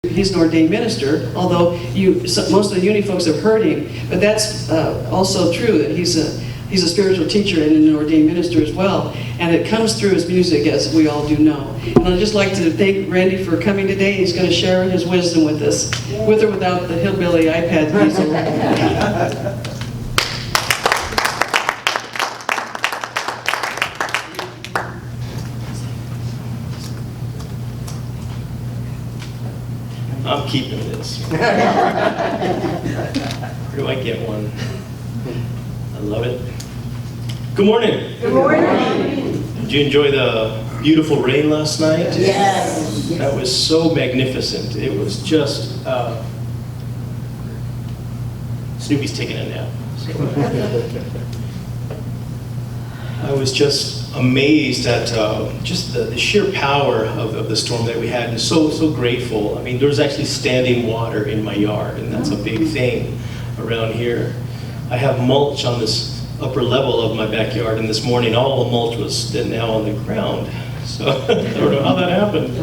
He's an ordained minister, although most of the uni folks have heard him, but that's also true that he's a spiritual teacher and an ordained minister as well, and it comes through his music, as we all do know. And I'd just like to thank Randy for coming today. He's going to share his wisdom with us, with or without the hillbilly iPad music. I'm keeping this. Where do I get one? I love it. Good morning. Good morning. Did you enjoy the beautiful rain last night? Yes. That was so magnificent. It was just, Snoopy's taking a nap. I was just amazed at just the sheer power of the storm that we had, and so grateful. I mean, there was actually standing water in my yard, and that's a big thing around here. I have mulch on this upper level of my backyard, and this morning all the mulch was now on the ground. So I don't know how that happened.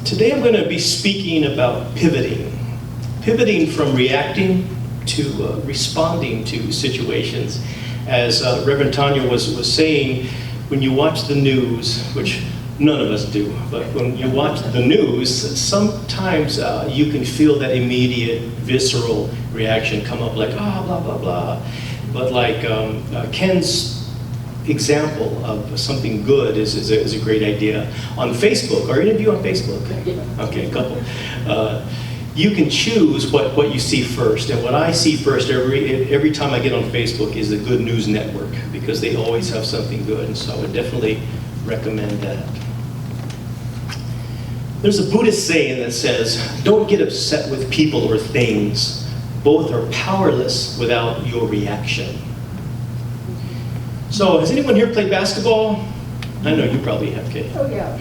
Today I'm going to be speaking about pivoting from reacting to responding to situations. As Reverend Tanya was saying, when you watch the news, which none of us do, but when you watch the news, sometimes you can feel that immediate, visceral reaction come up like, blah, blah, blah. But like Ken's example of something good is a great idea. On Facebook, are any of you on Facebook? Okay, a couple. You can choose what you see first, and what I see first every time I get on Facebook is the Good News Network, because they always have something good, and so I would definitely recommend that. There's a Buddhist saying that says, don't get upset with people or things. Both are powerless without your reaction. So, has anyone here played basketball? I know you probably have, Kay. Oh, yeah.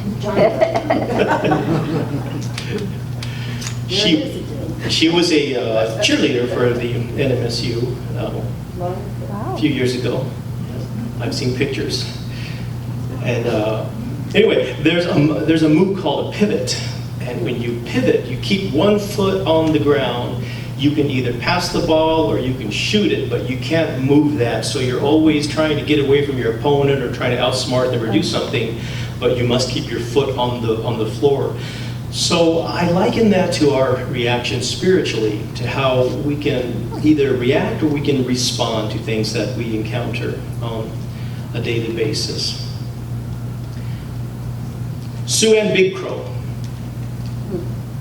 She was a cheerleader for the NMSU a few years ago. I've seen pictures. And anyway, there's a move called a pivot. And when you pivot, you keep one foot on the ground. You can either pass the ball or you can shoot it, but you can't move that. So you're always trying to get away from your opponent or trying to outsmart them or do something, but you must keep your foot on the floor. So I liken that to our reaction spiritually, to how we can either react or we can respond to things that we encounter on a daily basis. Sue Ann Big Crow,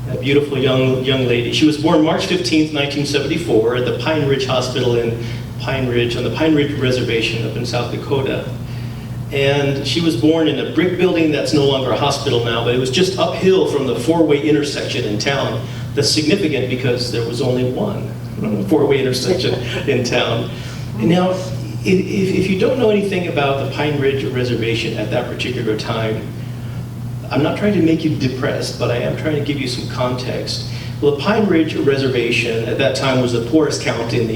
a beautiful young lady. She was born March 15th, 1974 at the Pine Ridge Hospital in Pine Ridge, on the Pine Ridge Reservation up in South Dakota. And she was born in a brick building that's no longer a hospital now, but it was just uphill from the four-way intersection in town. That's significant because there was only one four-way intersection in town. And now, if you don't know anything about the Pine Ridge Reservation at that particular time, I'm not trying to make you depressed, but I am trying to give you some context. Well, the Pine Ridge Reservation at that time was the poorest county in the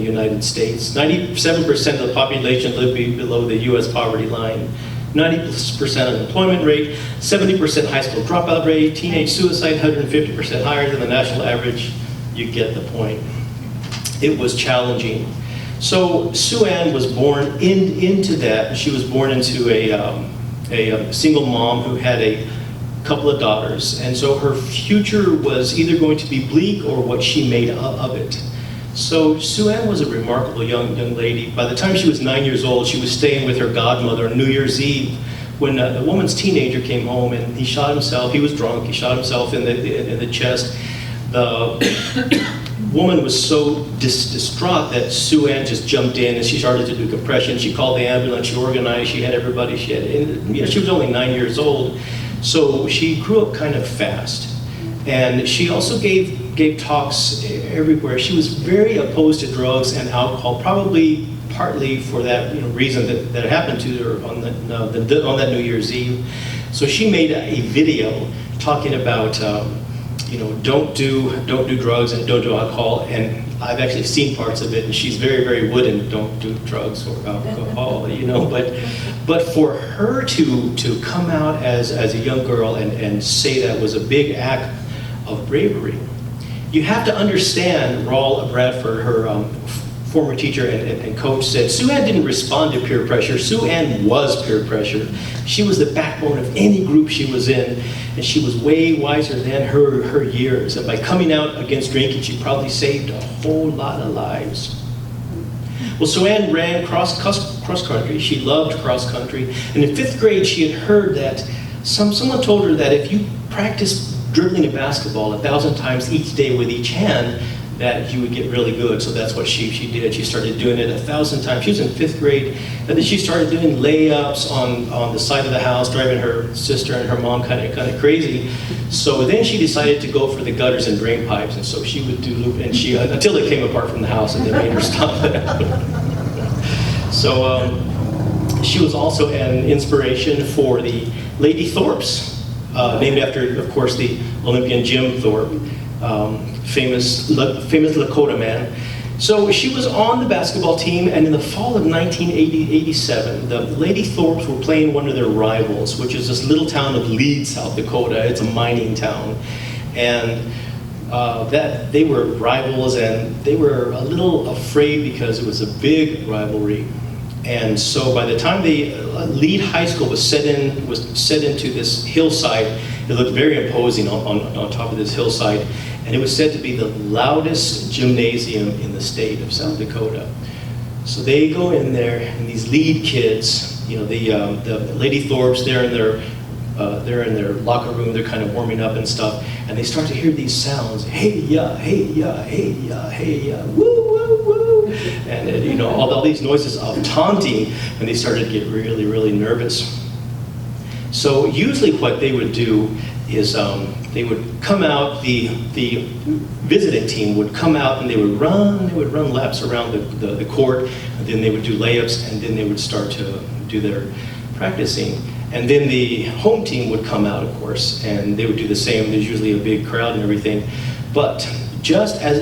United States. 97% of the population lived below the U.S. poverty line. 90% unemployment rate, 70% high school dropout rate, teenage suicide 150% higher than the national average. You get the point. It was challenging. So Sue Ann was born into that. She was born into a single mom who had a couple of daughters, and so her future was either going to be bleak or what she made of it. So Sue Ann was a remarkable young lady. By the time she was 9 years old, she was staying with her godmother on New Year's Eve when the woman's teenager came home and he shot himself. He was drunk. He shot himself in the chest. The woman was so distraught that Sue Ann just jumped in and she started to do compression. She called the ambulance. She organized. She had everybody. She was only 9 years old. So she grew up kind of fast, and she also gave talks everywhere. She was very opposed to drugs and alcohol, probably partly for that reason that happened to her on that New Year's Eve. So she made a video talking about don't do drugs and don't do alcohol. And I've actually seen parts of it, and she's very, very wooden. Don't do drugs or alcohol, you know. But for her to come out as a young girl and say that was a big act of bravery, you have to understand. Raul Bradford, her former teacher and coach, said Sue Ann didn't respond to peer pressure. Sue Ann was peer pressure. She was the backbone of any group she was in, and she was way wiser than her years. And by coming out against drinking, she probably saved a whole lot of lives. Well, Sue Ann ran cross country. She loved cross country. And in 5th grade, she had heard that someone told her that if you practice dribbling a basketball 1,000 times each day with each hand, that you would get really good. So that's what she did. She started doing it 1,000 times. She was in 5th grade, and then she started doing layups on the side of the house, driving her sister and her mom kind of crazy. So then she decided to go for the gutters and drain pipes, and so she would do loop, and she until it came apart from the house, and then made her stop that. So she was also an inspiration for the Lady Thorpes, named after, of course, the Olympian Jim Thorpe. Famous Lakota man. So she was on the basketball team, and in the fall of 1987, the Lady Thorpes were playing one of their rivals, which is this little town of Leeds, South Dakota. It's a mining town. And that they were rivals, and they were a little afraid because it was a big rivalry. And so by the time the Lead High School was set into this hillside, it looked very imposing on top of this hillside, and it was said to be the loudest gymnasium in the state of South Dakota. So they go in there, and these Lead kids, you know, the Lady Thorpes, they're in their locker room, they're kind of warming up and stuff, and they start to hear these sounds, hey ya, hey ya, hey ya, hey ya, woo woo woo, and you know, all these noises of taunting, and they started to get really, really nervous. So usually what they would do is they would come out, the visiting team would come out, and they would run laps around the court, and then they would do layups, and then they would start to do their practicing. And then the home team would come out, of course, and they would do the same. There's usually a big crowd and everything. But just as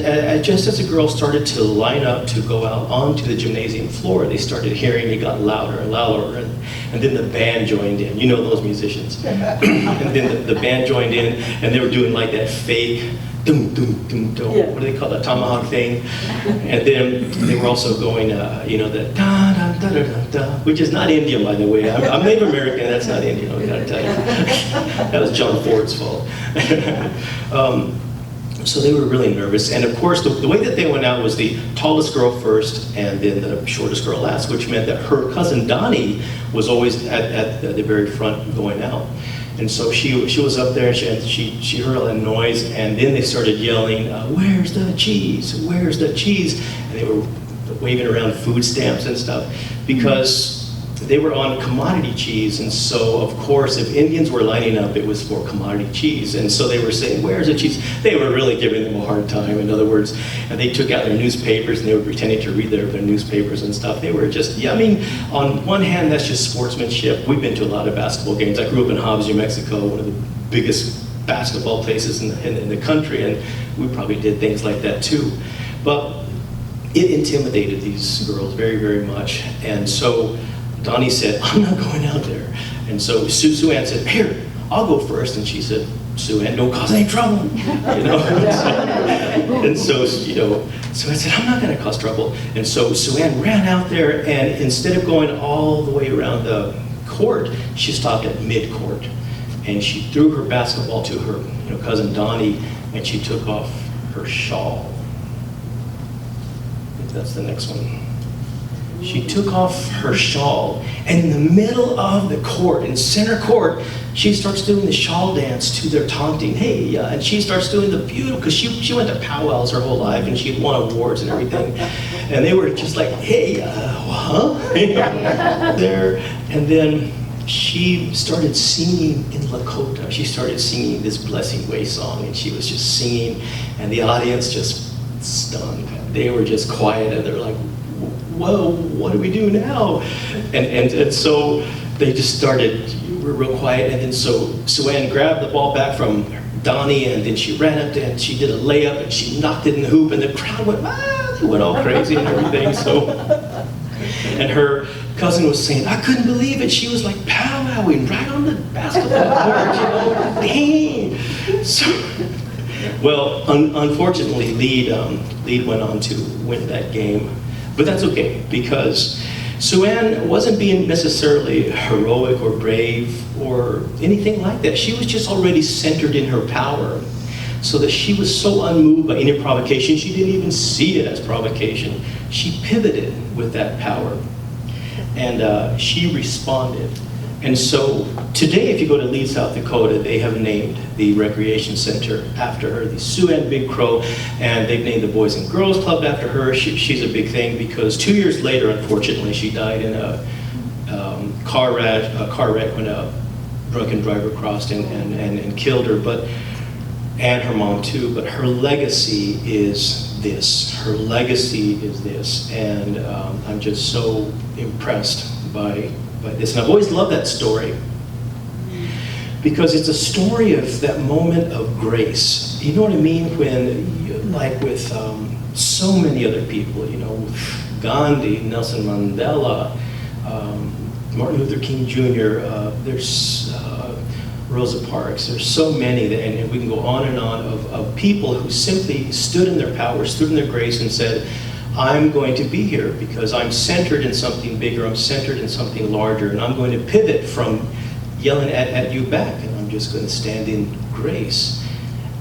the girls started to line up to go out onto the gymnasium floor, they started hearing it got louder and louder, and then the band joined in. You know those musicians. And then the band joined in, and they were doing like that fake dum dum dum dum. Yeah. What do they call that, tomahawk thing? And then they were also going, you know, the da da da da da da, which is not Indian, by the way. I'm Native American. That's not Indian. I gotta tell you, that was John Ford's fault. So they were really nervous, and of course the way that they went out was the tallest girl first, and then the shortest girl last, which meant that her cousin Donnie was always at the very front going out. And so she was up there, and she heard all that noise, and then they started yelling, "Where's the cheese? Where's the cheese?" And they were waving around food stamps and stuff, because they were on commodity cheese, and so of course if Indians were lining up, it was for commodity cheese, and so they were saying, "Where's the cheese?" They were really giving them a hard time, in other words, and they took out their newspapers, and they were pretending to read their newspapers and stuff. They were just, yeah, I mean, on one hand, that's just sportsmanship. We've been to a lot of basketball games. I grew up in Hobbs, New Mexico, one of the biggest basketball places in the country, and we probably did things like that too. But it intimidated these girls very, very much, and so Donnie said, "I'm not going out there." And so Sue Ann said, "Here, I'll go first." And she said, "Sue Ann, don't cause any trouble." You know? And so, you know, so I said, "I'm not going to cause trouble." And so Sue Ann ran out there, and instead of going all the way around the court, she stopped at mid-court. And she threw her basketball to her, you know, cousin Donnie, and she took off her shawl. I think that's the next one. She took off her shawl, and in the middle of the court, in center court, she starts doing the shawl dance to their taunting, "Hey," and she starts doing the beautiful, because she went to powwows her whole life, and she had won awards and everything, and they were just like, "Hey, huh?" There, and then she started singing in Lakota. She started singing this Blessing Way song, and she was just singing, and the audience just stunned. They were just quiet, and they're like, "Whoa, what do we do now?" And so they just started, were real quiet, and then so Sue Ann grabbed the ball back from Donnie, and then she ran up and she did a layup, and she knocked it in the hoop, and the crowd went, "Ah!" went all crazy and everything. So, and her cousin was saying, I couldn't believe it. She was like powwowing right on the basketball court, Dang. So, well, unfortunately, Lead went on to win that game. But that's okay, because Sue-Ann wasn't being necessarily heroic or brave or anything like that. She was just already centered in her power, so that she was so unmoved by any provocation, she didn't even see it as provocation. She pivoted with that power, and she responded. And so today, if you go to Lead, South Dakota, they have named the recreation center after her, the Sue-Ann Big Crow, and they've named the Boys and Girls Club after her. She's a big thing because 2 years later, unfortunately, she died in a car wreck when a drunken driver crossed and killed her, and her mom too. But her legacy is this. Her legacy is this, and I'm just so impressed by this. And I've always loved that story because it's a story of that moment of grace. You know what I mean? When, like with so many other people, you know, Gandhi, Nelson Mandela, Martin Luther King Jr., there's Rosa Parks, there's so many, and we can go on and on of people who simply stood in their power, stood in their grace and said, I'm going to be here because I'm centered in something bigger, I'm centered in something larger, and I'm going to pivot from yelling at you back, and I'm just going to stand in grace.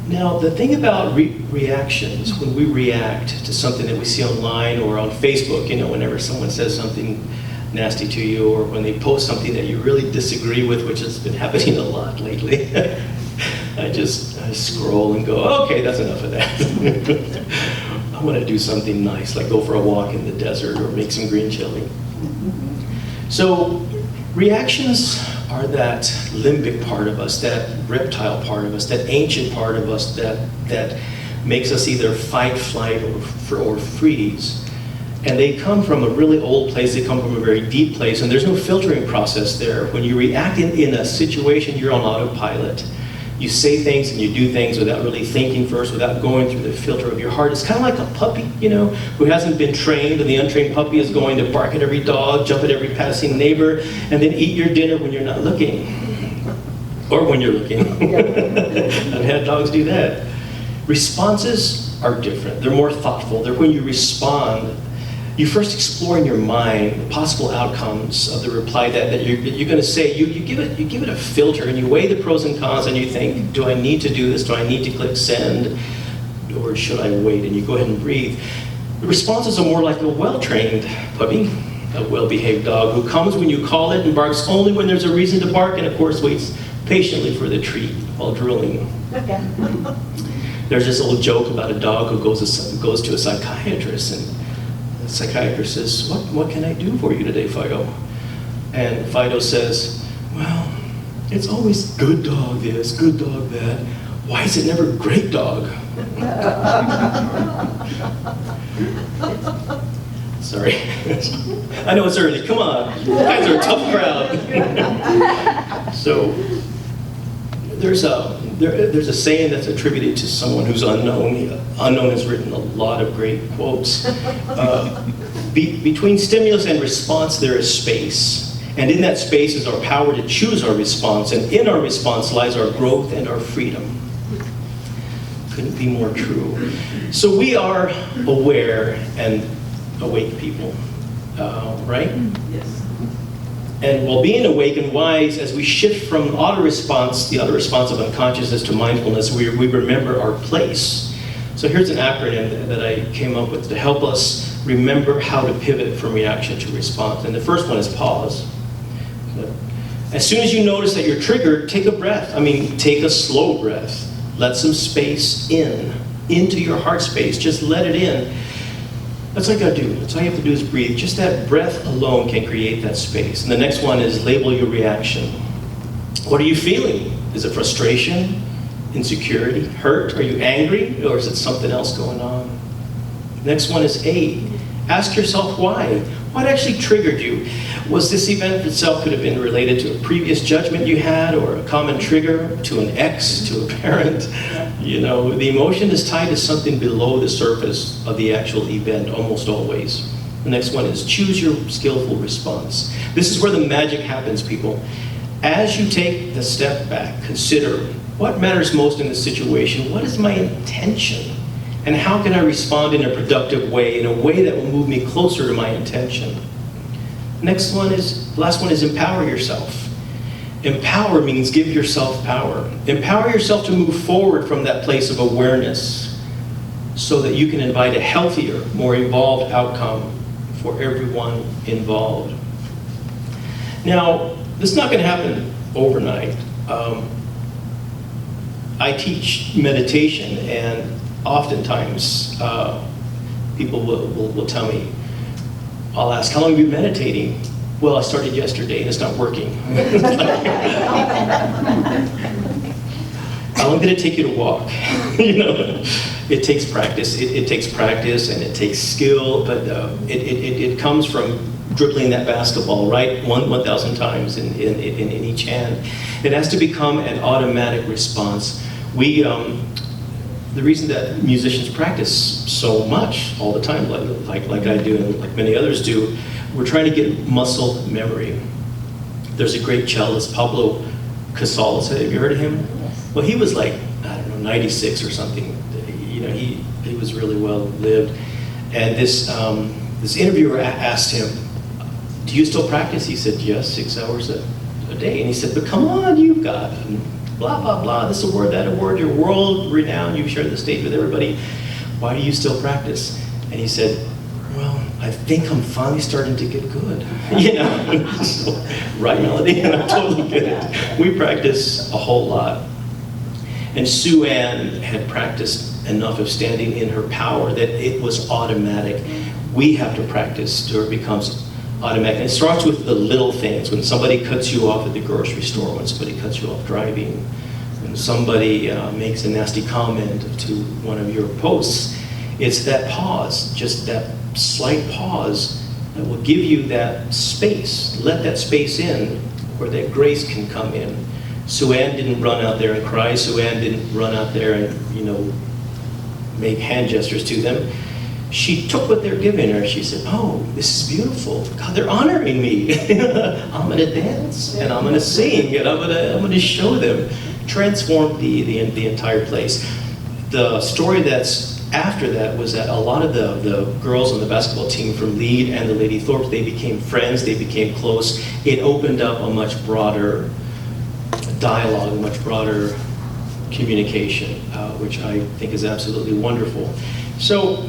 Now, the thing about reactions, when we react to something that we see online or on Facebook, you know, whenever someone says something nasty to you, or when they post something that you really disagree with, which has been happening a lot lately, I scroll and go, okay, that's enough of that. I want to do something nice, like go for a walk in the desert or make some green chili. So reactions are that limbic part of us, that reptile part of us, that ancient part of us that makes us either fight, flight, or freeze. And they come from a really old place, they come from a very deep place, and there's no filtering process there. When you react in a situation, you're on autopilot. You say things and you do things without really thinking first, without going through the filter of your heart. It's kind of like a puppy, you know, who hasn't been trained, and the untrained puppy is going to bark at every dog, jump at every passing neighbor, and then eat your dinner when you're not looking. Or when you're looking. I've had dogs do that. Responses are different. They're more thoughtful. They're when you respond, you first explore in your mind the possible outcomes of the reply that you're going to say. You give it a filter, and you weigh the pros and cons, and you think, do I need to do this? Do I need to click send? Or should I wait? And you go ahead and breathe. The responses are more like a well-trained puppy, a well-behaved dog who comes when you call it and barks only when there's a reason to bark, and of course waits patiently for the treat while drooling. Okay. There's this old joke about a dog who goes to a psychiatrist, and the psychiatrist says, what can I do for you today, Fido? And Fido says, well, it's always good dog this, good dog that. Why is it never great dog? Sorry. I know it's early, come on. You guys are a tough crowd. So, there's a saying that's attributed to someone who's unknown. Unknown has written a lot of great quotes. Between stimulus and response, there is space. And in that space is our power to choose our response. And in our response lies our growth and our freedom. Couldn't be more true. So we are aware and awake people, right? Yes. And while being awake and wise, as we shift from auto-response, the auto response of unconsciousness, to mindfulness, we remember our place. So here's an acronym that I came up with to help us remember how to pivot from reaction to response. And the first one is pause. As soon as you notice that you're triggered, take a breath. Take a slow breath. Let some space into your heart space. Just let it in. That's all you gotta do. That's all you have to do is breathe. Just that breath alone can create that space. And the next one is label your reaction. What are you feeling? Is it frustration, insecurity, hurt? Are you angry? Or is it something else going on? Next one is A. Ask yourself why. What actually triggered you? Was this event itself could have been related to a previous judgment you had, or a common trigger to an ex, to a parent? You know, the emotion is tied to something below the surface of the actual event, almost always. The next one is choose your skillful response. This is where the magic happens, people. As you take the step back, consider what matters most in this situation. What is my intention? And how can I respond in a productive way, in a way that will move me closer to my intention? Last one is empower yourself. Empower means give yourself power. Empower yourself to move forward from that place of awareness so that you can invite a healthier, more evolved outcome for everyone involved. Now, this is not going to happen overnight. I teach meditation, and oftentimes people will tell me, I'll ask, how long have you been meditating? Well, I started yesterday and it's not working. How long did it take you to walk? You know, it takes practice. It takes practice and it takes skill, but it comes from dribbling that basketball, right? 1,000 times in each hand. It has to become an automatic response. The reason that musicians practice so much all the time, like I do and like many others do, we're trying to get muscle memory. There's a great cellist, Pablo Casals. Have you heard of him? Yes. Well, he was like, I don't know, 96 or something. You know, he was really well lived. And this interviewer asked him, do you still practice? He said, yes, 6 hours a day. And he said, but come on, you've got blah, blah, blah, this award, that award, you're world renowned, you've shared the stage with everybody. Why do you still practice? And he said, well, I think I'm finally starting to get good. You know, so, right, Melody? And I totally get it. We practice a whole lot. And Sue Ann had practiced enough of standing in her power that it was automatic. We have to practice till it becomes automatic. And it starts with the little things. When somebody cuts you off at the grocery store, when somebody cuts you off driving, when somebody makes a nasty comment to one of your posts, it's that pause, just that slight pause that will give you that space. Let that space in where that grace can come in. Sue Ann didn't run out there and cry. Sue Ann didn't run out there and, you know, make hand gestures to them. She took what they're giving her. She said, oh, this is beautiful. God, they're honoring me. I'm going to dance, and I'm going to sing, and I'm going to show them. Transform the entire place. The story that's after that was that a lot of the girls on the basketball team from Lead and the Lady Thorpes, they became friends, they became close. It opened up a much broader dialogue, a much broader communication, which I think is absolutely wonderful. So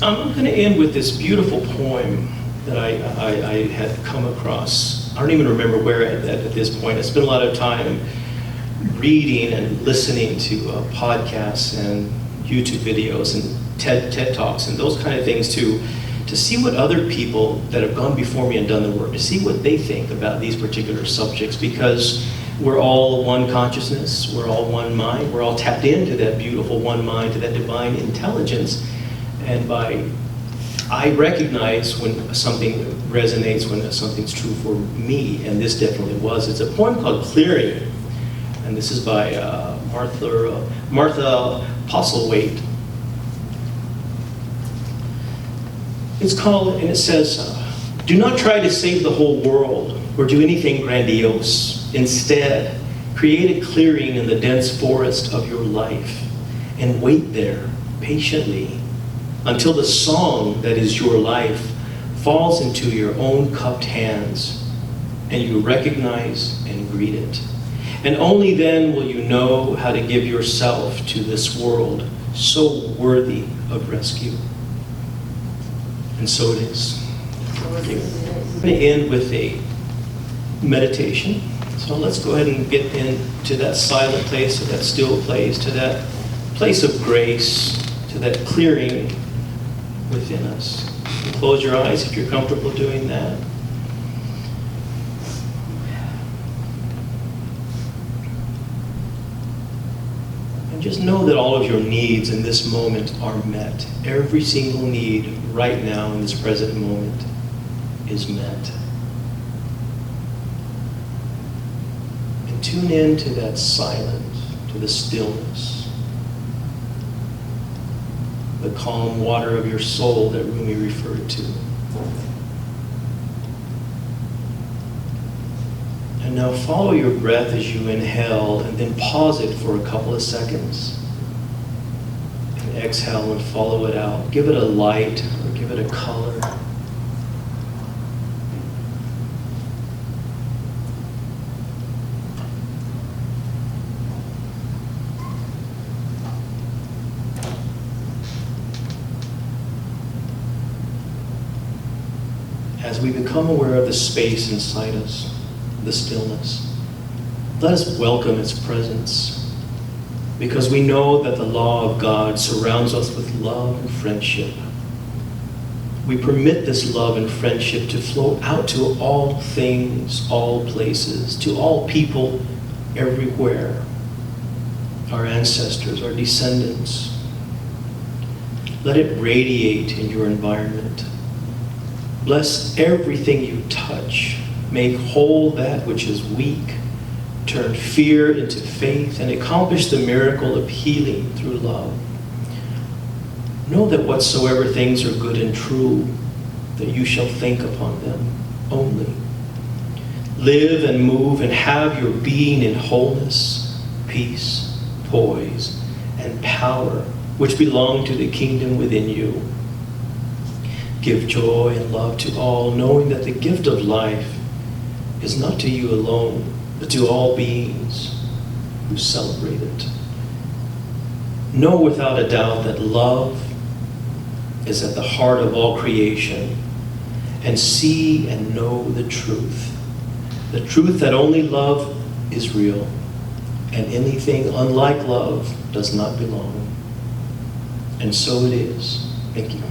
I'm going to end with this beautiful poem that I had come across. I don't even remember where at this point. I spent a lot of time reading and listening to podcasts and YouTube videos and TED Talks and those kind of things to see what other people that have gone before me and done the work, to see what they think about these particular subjects, because we're all one consciousness, we're all one mind, we're all tapped into that beautiful one mind, to that divine intelligence. And I recognize when something resonates, when something's true for me, and this definitely was. It's a poem called Clearing, and this is by Martha Postlethwaite. It's called, and it says, do not try to save the whole world or do anything grandiose. Instead, create a clearing in the dense forest of your life and wait there patiently until the song that is your life falls into your own cupped hands and you recognize and greet it. And only then will you know how to give yourself to this world so worthy of rescue. And so it is. I'm going to end with a meditation. So let's go ahead and get into that silent place, to that still place, to that place of grace, to that clearing within us. You close your eyes if you're comfortable doing that. And just know that all of your needs in this moment are met. Every single need right now in this present moment is met. And tune in to that silence, to the stillness, the calm water of your soul that Rumi referred to. And now follow your breath as you inhale, and then pause it for a couple of seconds. And exhale and follow it out. Give it a light or give it a color. As we become aware of the space inside us, the stillness, let us welcome its presence, because we know that the law of God surrounds us with love and friendship. We permit this love and friendship to flow out to all things, all places, to all people, everywhere. Our ancestors, our descendants. Let it radiate in your environment. Bless everything you touch. Make whole that which is weak. Turn fear into faith and accomplish the miracle of healing through love. Know that whatsoever things are good and true, that you shall think upon them only. Live and move and have your being in wholeness, peace, poise, and power, which belong to the kingdom within you. Give joy and love to all, knowing that the gift of life is not to you alone, but to all beings who celebrate it. Know without a doubt that love is at the heart of all creation, and see and know the truth that only love is real, and anything unlike love does not belong. And so it is. Thank you.